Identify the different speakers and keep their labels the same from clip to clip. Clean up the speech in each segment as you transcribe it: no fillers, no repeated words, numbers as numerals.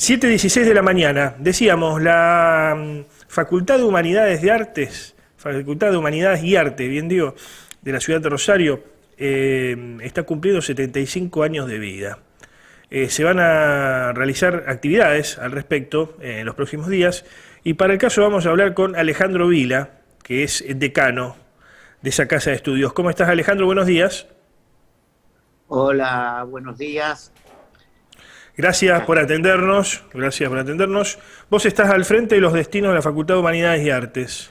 Speaker 1: 7:16 de la mañana. Decíamos, la Facultad de Humanidades de Artes, Facultad de Humanidades y Arte, bien digo, de la ciudad de Rosario, está cumpliendo 75 años de vida. Se van a realizar actividades al respecto en los próximos días y para el caso vamos a hablar con Alejandro Vila, que es decano de esa casa de estudios. ¿Cómo estás, Alejandro? Buenos días.
Speaker 2: Hola, buenos días.
Speaker 1: Gracias por atendernos, gracias por atendernos. Vos estás al frente de los destinos de la Facultad de Humanidades y Artes.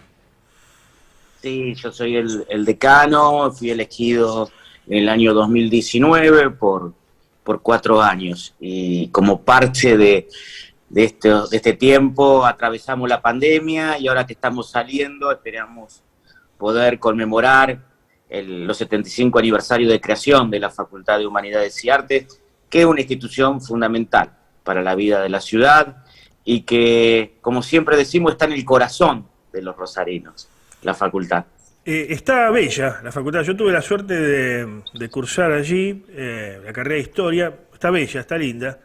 Speaker 2: Sí, yo soy el decano, fui elegido en el año 2019 por 4 años y como parte de este tiempo atravesamos la pandemia y ahora que estamos saliendo esperamos poder conmemorar los 75 aniversarios de creación de la Facultad de Humanidades y Artes, que es una institución fundamental para la vida de la ciudad y que, como siempre decimos, está en el corazón de los rosarinos, la facultad.
Speaker 1: Está bella la facultad, yo tuve la suerte de cursar allí la carrera de Historia, está bella, está linda,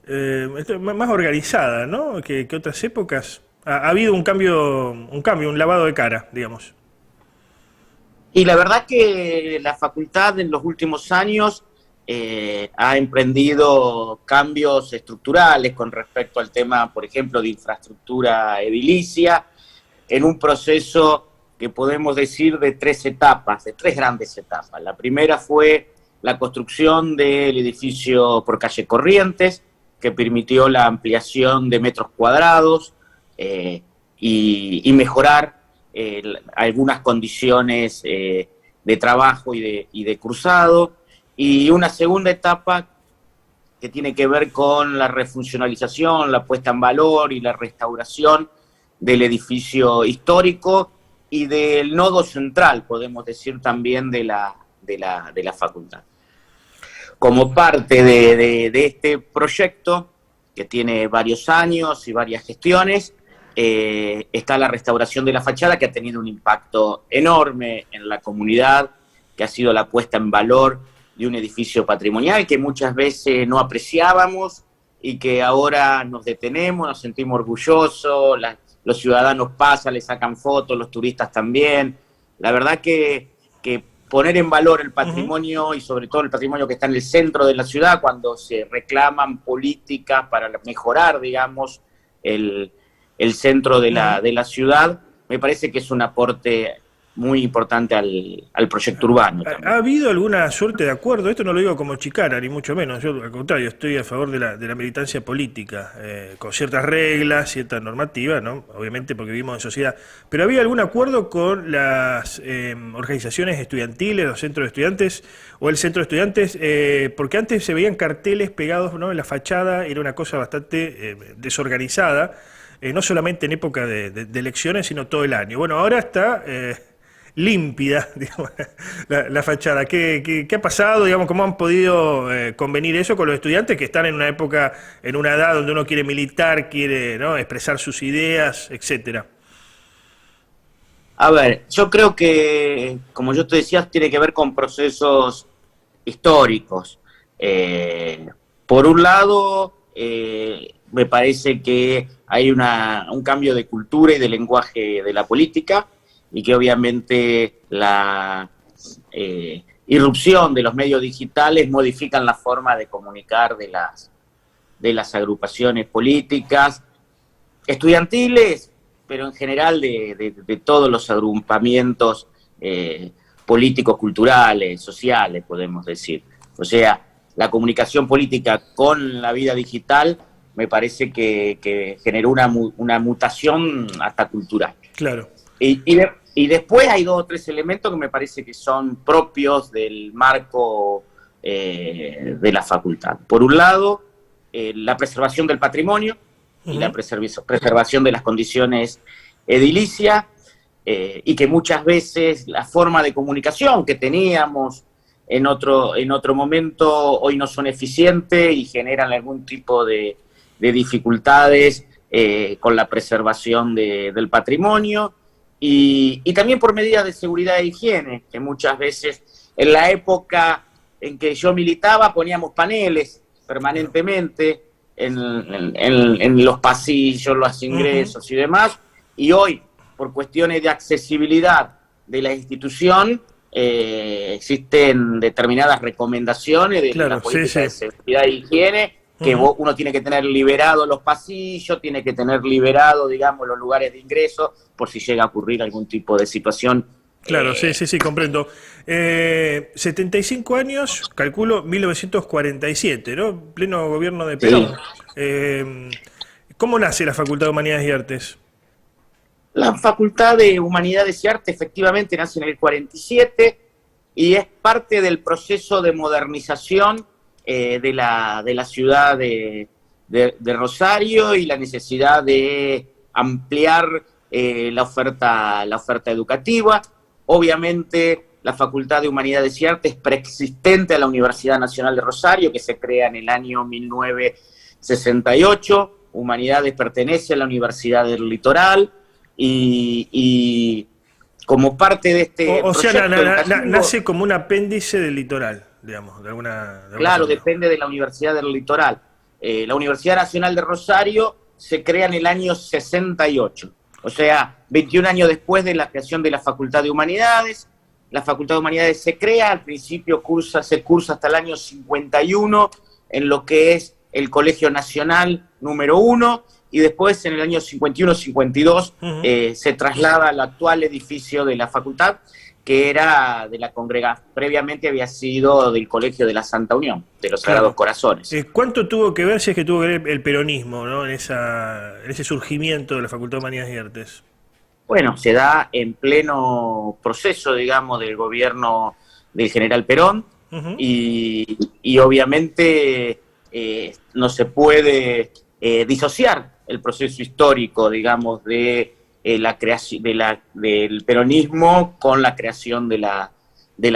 Speaker 1: está más organizada, ¿no? que otras épocas. Ha habido un cambio, un lavado de cara, digamos.
Speaker 2: Y la verdad que la facultad en los últimos años ha emprendido cambios estructurales con respecto al tema, por ejemplo, de infraestructura edilicia, en un proceso que podemos decir de 3 etapas, de 3 grandes etapas. La primera fue la construcción del edificio por calle Corrientes, que permitió la ampliación de metros cuadrados y mejorar algunas condiciones de trabajo y de cursado. Y una segunda etapa que tiene que ver con la refuncionalización, la puesta en valor y la restauración del edificio histórico y del nodo central, podemos decir también, de la facultad. Como parte de este proyecto, que tiene varios años y varias gestiones, está la restauración de la fachada, que ha tenido un impacto enorme en la comunidad, que ha sido la puesta en valor de un edificio patrimonial que muchas veces no apreciábamos y que ahora nos detenemos, nos sentimos orgullosos, los ciudadanos pasan, le sacan fotos, los turistas también. La verdad que poner en valor el patrimonio y sobre todo el patrimonio que está en el centro de la ciudad, cuando se reclaman políticas para mejorar, digamos, el centro de la ciudad, me parece que es un aporte muy importante al proyecto urbano.
Speaker 1: ¿Ha habido alguna suerte de acuerdo? Esto no lo digo como chicara, ni mucho menos. Yo, al contrario, estoy a favor de la militancia política, con ciertas reglas, cierta normativa, ¿no? Obviamente porque vivimos en sociedad. Pero ¿había algún acuerdo con las organizaciones estudiantiles, los centros de estudiantes o el centro de estudiantes? Porque antes se veían carteles pegados, ¿no?, en la fachada, era una cosa bastante desorganizada, no solamente en época de elecciones, sino todo el año. Bueno, ahora está límpida, digamos, la fachada. ¿Qué ha pasado? Digamos, ¿cómo han podido convenir eso con los estudiantes que están en una época, en una edad donde uno quiere militar, quiere, ¿no?, expresar sus ideas, etcétera?
Speaker 2: A ver, yo creo que, como yo te decía, tiene que ver con procesos históricos. Por un lado, me parece que hay un cambio de cultura y de lenguaje de la política, y que obviamente la irrupción de los medios digitales modifican la forma de comunicar de las agrupaciones políticas, estudiantiles, pero en general de todos los agrupamientos políticos, culturales, sociales, podemos decir. O sea, la comunicación política con la vida digital me parece que generó una mutación hasta cultural.
Speaker 1: Claro.
Speaker 2: Y después hay 2 o 3 elementos que me parece que son propios del marco de la facultad. Por un lado, la preservación del patrimonio y la preservación de las condiciones edilicias, y que muchas veces la forma de comunicación que teníamos en otro momento hoy no son eficientes y generan algún tipo de dificultades con la preservación del patrimonio. Y también por medidas de seguridad e higiene, que muchas veces en la época en que yo militaba poníamos paneles permanentemente en los pasillos, los ingresos y demás, y hoy, por cuestiones de accesibilidad de la institución, existen determinadas recomendaciones de la política de seguridad e higiene, que uno tiene que tener liberado los pasillos, tiene que tener liberado, digamos, los lugares de ingreso, por si llega a ocurrir algún tipo de situación.
Speaker 1: Claro, sí, comprendo. 75 años, calculo 1947, ¿no? Pleno gobierno de Perón. Sí. ¿Cómo nace la Facultad de Humanidades y Artes?
Speaker 2: La Facultad de Humanidades y Artes efectivamente nace en el 47 y es parte del proceso de modernización de la ciudad de Rosario y la necesidad de ampliar la oferta educativa. Obviamente, la Facultad de Humanidades y Artes preexistente a la Universidad Nacional de Rosario, que se crea en el año 1968. Humanidades pertenece a la Universidad del Litoral y como parte de este
Speaker 1: proyecto nace como un apéndice del Litoral, digamos, de alguna
Speaker 2: claro, forma. Depende de la Universidad del Litoral. La Universidad Nacional de Rosario se crea en el año 68. O sea, 21 años después de la creación de la Facultad de Humanidades. La Facultad de Humanidades se crea, al principio se cursa hasta el año 51 en lo que es el Colegio Nacional número 1, y después en el año 51-52 se traslada al actual edificio de la facultad, que era de la congregación, previamente había sido del Colegio de la Santa Unión, de los Sagrados Corazones.
Speaker 1: ¿Cuánto tuvo que ver, si es que tuvo que ver el peronismo, ¿no? en ese surgimiento de la Facultad de Humanidades y Artes?
Speaker 2: Bueno, se da en pleno proceso, digamos, del gobierno del general Perón, y obviamente no se puede disociar el proceso histórico, digamos, de la creación del peronismo con la creación de la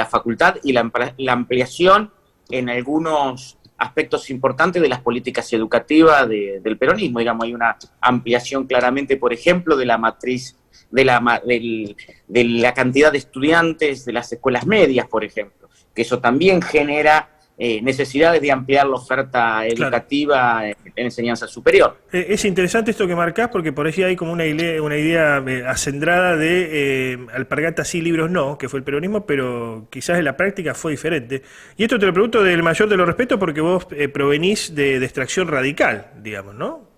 Speaker 2: facultad y la ampliación en algunos aspectos importantes de las políticas educativas del peronismo. Digamos, hay una ampliación claramente, por ejemplo, de la matriz de la cantidad de estudiantes de las escuelas medias, por ejemplo, que eso también genera necesidades de ampliar la oferta educativa en enseñanza superior.
Speaker 1: Es interesante esto que marcás, porque por ahí hay como una idea acendrada de alpargatas sí, libros no, que fue el peronismo, pero quizás en la práctica fue diferente. Y esto te lo pregunto del mayor de los respetos, porque vos provenís de extracción radical, digamos, ¿no?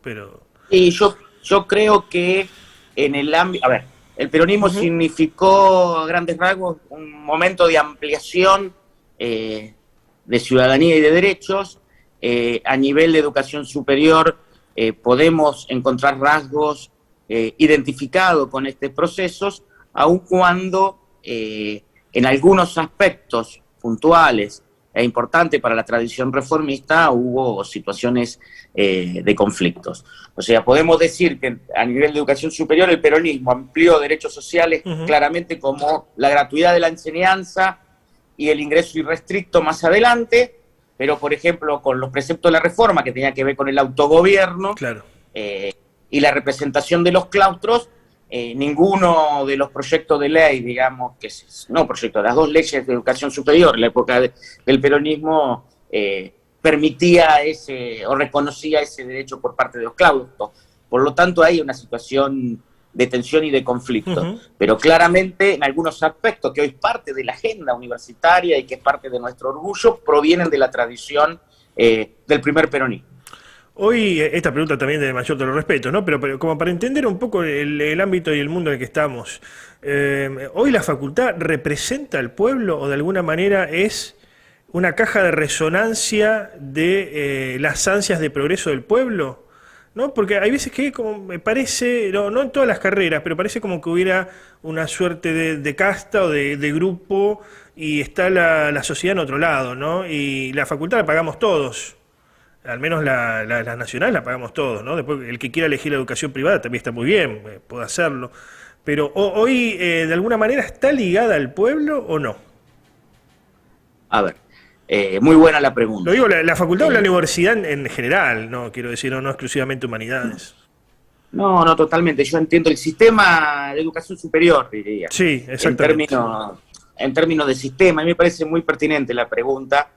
Speaker 2: Y yo creo que en el ámbito... A ver, el peronismo significó, a grandes rasgos, un momento de ampliación de ciudadanía y de derechos. A nivel de educación superior podemos encontrar rasgos identificados con estos procesos, aun cuando en algunos aspectos puntuales e importantes para la tradición reformista hubo situaciones de conflictos. O sea, podemos decir que a nivel de educación superior el peronismo amplió derechos sociales claramente, como la gratuidad de la enseñanza y el ingreso irrestricto más adelante, pero por ejemplo con los preceptos de la reforma, que tenía que ver con el autogobierno y la representación de los claustros, ninguno de los proyectos de ley, digamos, las dos leyes de educación superior en la época del peronismo permitía o reconocía ese derecho por parte de los claustros. Por lo tanto, hay una situación de tensión y de conflicto. Pero claramente, en algunos aspectos que hoy es parte de la agenda universitaria y que es parte de nuestro orgullo, provienen de la tradición del primer peronismo.
Speaker 1: Hoy, esta pregunta también de mayor de los respetos, ¿no? Pero como para entender un poco el ámbito y el mundo en el que estamos, ¿hoy la facultad representa al pueblo o de alguna manera es una caja de resonancia de las ansias de progreso del pueblo? ¿No? Porque hay veces que como me parece, no en todas las carreras, pero parece como que hubiera una suerte de casta o de grupo, y está la sociedad en otro lado, ¿no? Y la facultad la pagamos todos, al menos la nacional la pagamos todos, ¿no? Después el que quiera elegir la educación privada también está muy bien, puede hacerlo. Pero hoy, de alguna manera, ¿está ligada al pueblo o no?
Speaker 2: A ver. Muy buena la pregunta.
Speaker 1: Lo digo, la facultad o la universidad en general, no quiero decir, no exclusivamente humanidades.
Speaker 2: No, totalmente. Yo entiendo el sistema de educación superior, diría.
Speaker 1: Sí, exactamente.
Speaker 2: En términos de sistema, a mí me parece muy pertinente la pregunta,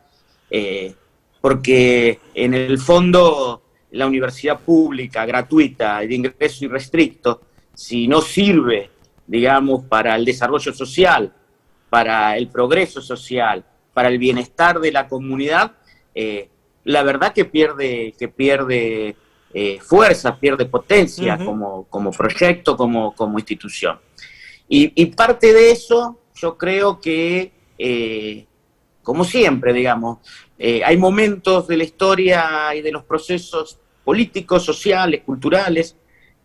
Speaker 2: porque en el fondo la universidad pública, gratuita, de ingreso irrestricto, si no sirve, digamos, para el desarrollo social, para el progreso social, para el bienestar de la comunidad, la verdad que pierde fuerza, pierde potencia como proyecto, como institución. Y parte de eso, yo creo que, como siempre, digamos, hay momentos de la historia y de los procesos políticos, sociales, culturales,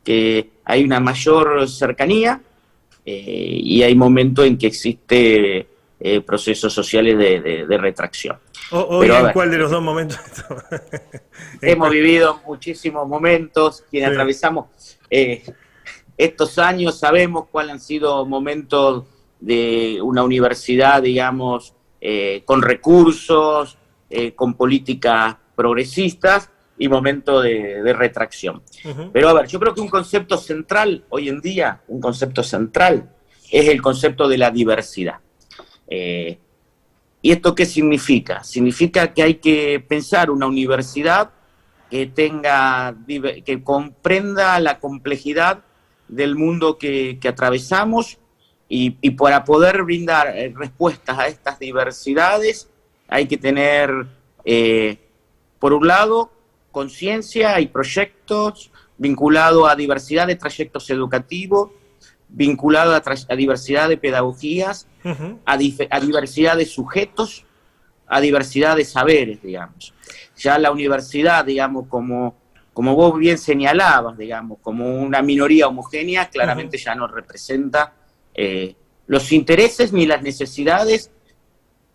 Speaker 2: que hay una mayor cercanía, y hay momentos en que existe procesos sociales de retracción.
Speaker 1: Hoy, ¿en cuál de los dos momentos?
Speaker 2: Hemos vivido muchísimos momentos, quienes atravesamos estos años sabemos cuáles han sido momentos de una universidad, digamos, con recursos, con políticas progresistas y momentos de retracción. Pero a ver, yo creo que un concepto central hoy en día, un concepto central, es el concepto de la diversidad. ¿Y esto qué significa? Significa que hay que pensar una universidad que comprenda la complejidad del mundo que atravesamos y para poder brindar respuestas a estas diversidades hay que tener, por un lado, conciencia y proyectos vinculados a diversidad de trayectos educativos, vinculado a diversidad de pedagogías, a diversidad de sujetos, a diversidad de saberes, digamos. Ya la universidad, digamos, como vos bien señalabas, digamos, como una minoría homogénea, claramente ya no representa los intereses ni las necesidades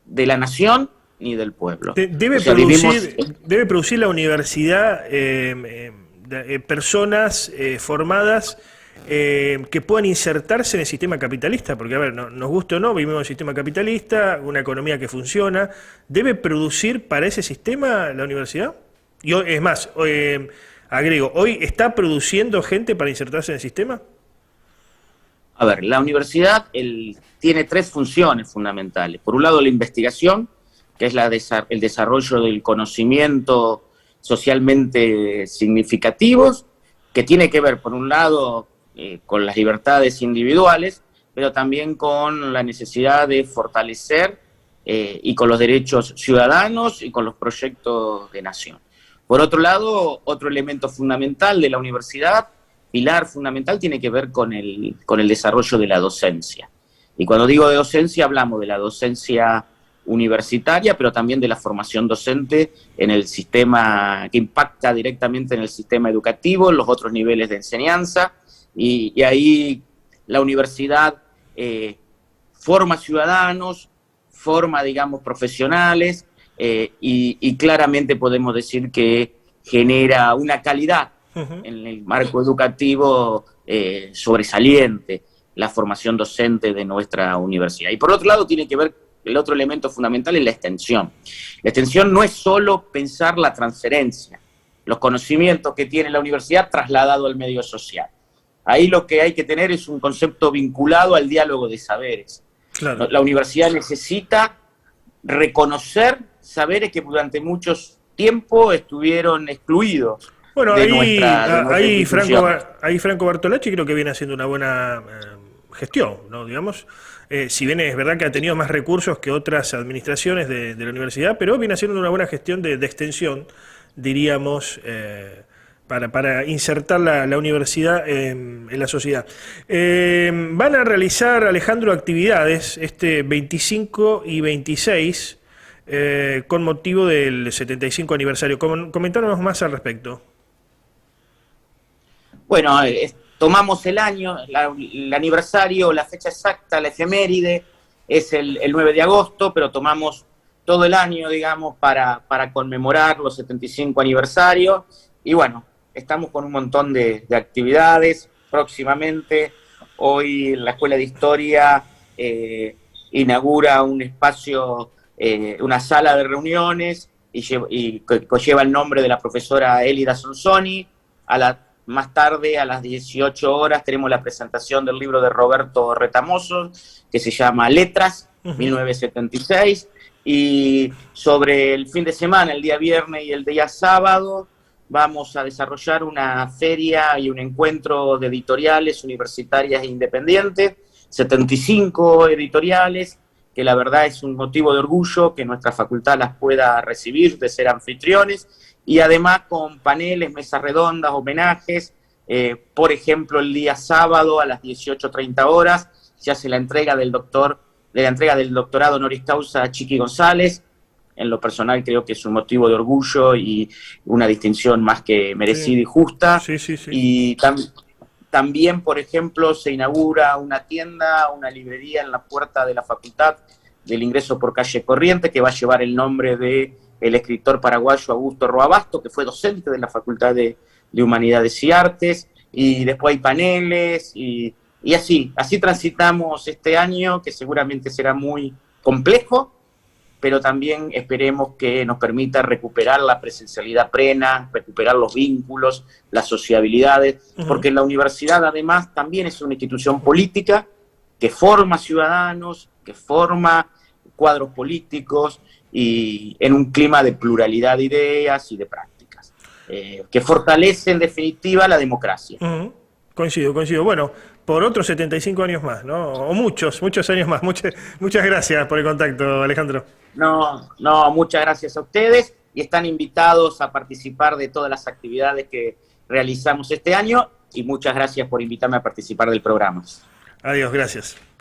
Speaker 2: de la nación ni del pueblo.
Speaker 1: Debe producir la universidad personas formadas que puedan insertarse en el sistema capitalista, porque, a ver, nos gusta o no, vivimos en un sistema capitalista, una economía que funciona. ¿Debe producir para ese sistema la universidad? Y hoy, es más, agrego, ¿hoy está produciendo gente para insertarse en el sistema?
Speaker 2: A ver, la universidad tiene tres funciones fundamentales. Por un lado, la investigación, que es el desarrollo del conocimiento socialmente significativos, que tiene que ver, por un lado, con las libertades individuales, pero también con la necesidad de fortalecer y con los derechos ciudadanos y con los proyectos de nación. Por otro lado, otro elemento fundamental de la universidad, pilar fundamental, tiene que ver con el desarrollo de la docencia. Y cuando digo de docencia, hablamos de la docencia universitaria, pero también de la formación docente en el sistema, que impacta directamente en el sistema educativo, en los otros niveles de enseñanza, y ahí la universidad forma ciudadanos, forma, digamos, profesionales, y claramente podemos decir que genera una calidad en el marco educativo sobresaliente, la formación docente de nuestra universidad. Y por otro lado tiene que ver, el otro elemento fundamental es la extensión. La extensión no es solo pensar la transferencia, los conocimientos que tiene la universidad trasladado al medio social. Ahí lo que hay que tener es un concepto vinculado al diálogo de saberes. Claro. La universidad necesita reconocer saberes que durante mucho tiempo estuvieron excluidos.
Speaker 1: Bueno, ahí Franco Bartolacci creo que viene haciendo una buena gestión, ¿no? Digamos, si bien es verdad que ha tenido más recursos que otras administraciones de la universidad, pero viene haciendo una buena gestión de extensión, diríamos, para insertar la universidad en la sociedad. Van a realizar, Alejandro, actividades este 25 y 26 con motivo del 75 aniversario. Comentáramos más al respecto.
Speaker 2: Bueno, tomamos el año, el aniversario, la fecha exacta, la efeméride, es el 9 de agosto, pero tomamos todo el año, digamos, para conmemorar los 75 aniversarios. Y bueno, estamos con un montón de actividades próximamente. Hoy la Escuela de Historia inaugura un espacio, una sala de reuniones, y que lleva el nombre de la profesora Elida Sonsoni. Más tarde, a las 18 horas, tenemos la presentación del libro de Roberto Retamoso, que se llama Letras, 1976, y sobre el fin de semana, el día viernes y el día sábado, vamos a desarrollar una feria y un encuentro de editoriales universitarias e independientes, 75 editoriales, que la verdad es un motivo de orgullo que nuestra facultad las pueda recibir, de ser anfitriones, y además con paneles, mesas redondas, homenajes. Por ejemplo, el día sábado a las 18:30 horas se hace la entrega del doctorado honoris causa a Chiqui González. En lo personal creo que es un motivo de orgullo y una distinción más que merecida
Speaker 1: Sí.
Speaker 2: y justa.
Speaker 1: Sí, sí, sí.
Speaker 2: Y también, por ejemplo, se inaugura una tienda, una librería en la puerta de la facultad del ingreso por calle Corriente, que va a llevar el nombre del escritor paraguayo Augusto Roabasto, que fue docente de la Facultad de Humanidades y Artes, y después hay paneles, y así transitamos este año, que seguramente será muy complejo, pero también esperemos que nos permita recuperar la presencialidad plena, recuperar los vínculos, las sociabilidades, porque la universidad además también es una institución política que forma ciudadanos, que forma cuadros políticos y en un clima de pluralidad de ideas y de prácticas, que fortalece en definitiva la democracia.
Speaker 1: Coincido. Bueno, por otros 75 años más, ¿no? O muchos años más. Muchas gracias por el contacto, Alejandro.
Speaker 2: No, muchas gracias a ustedes y están invitados a participar de todas las actividades que realizamos este año y muchas gracias por invitarme a participar del programa.
Speaker 1: Adiós, gracias.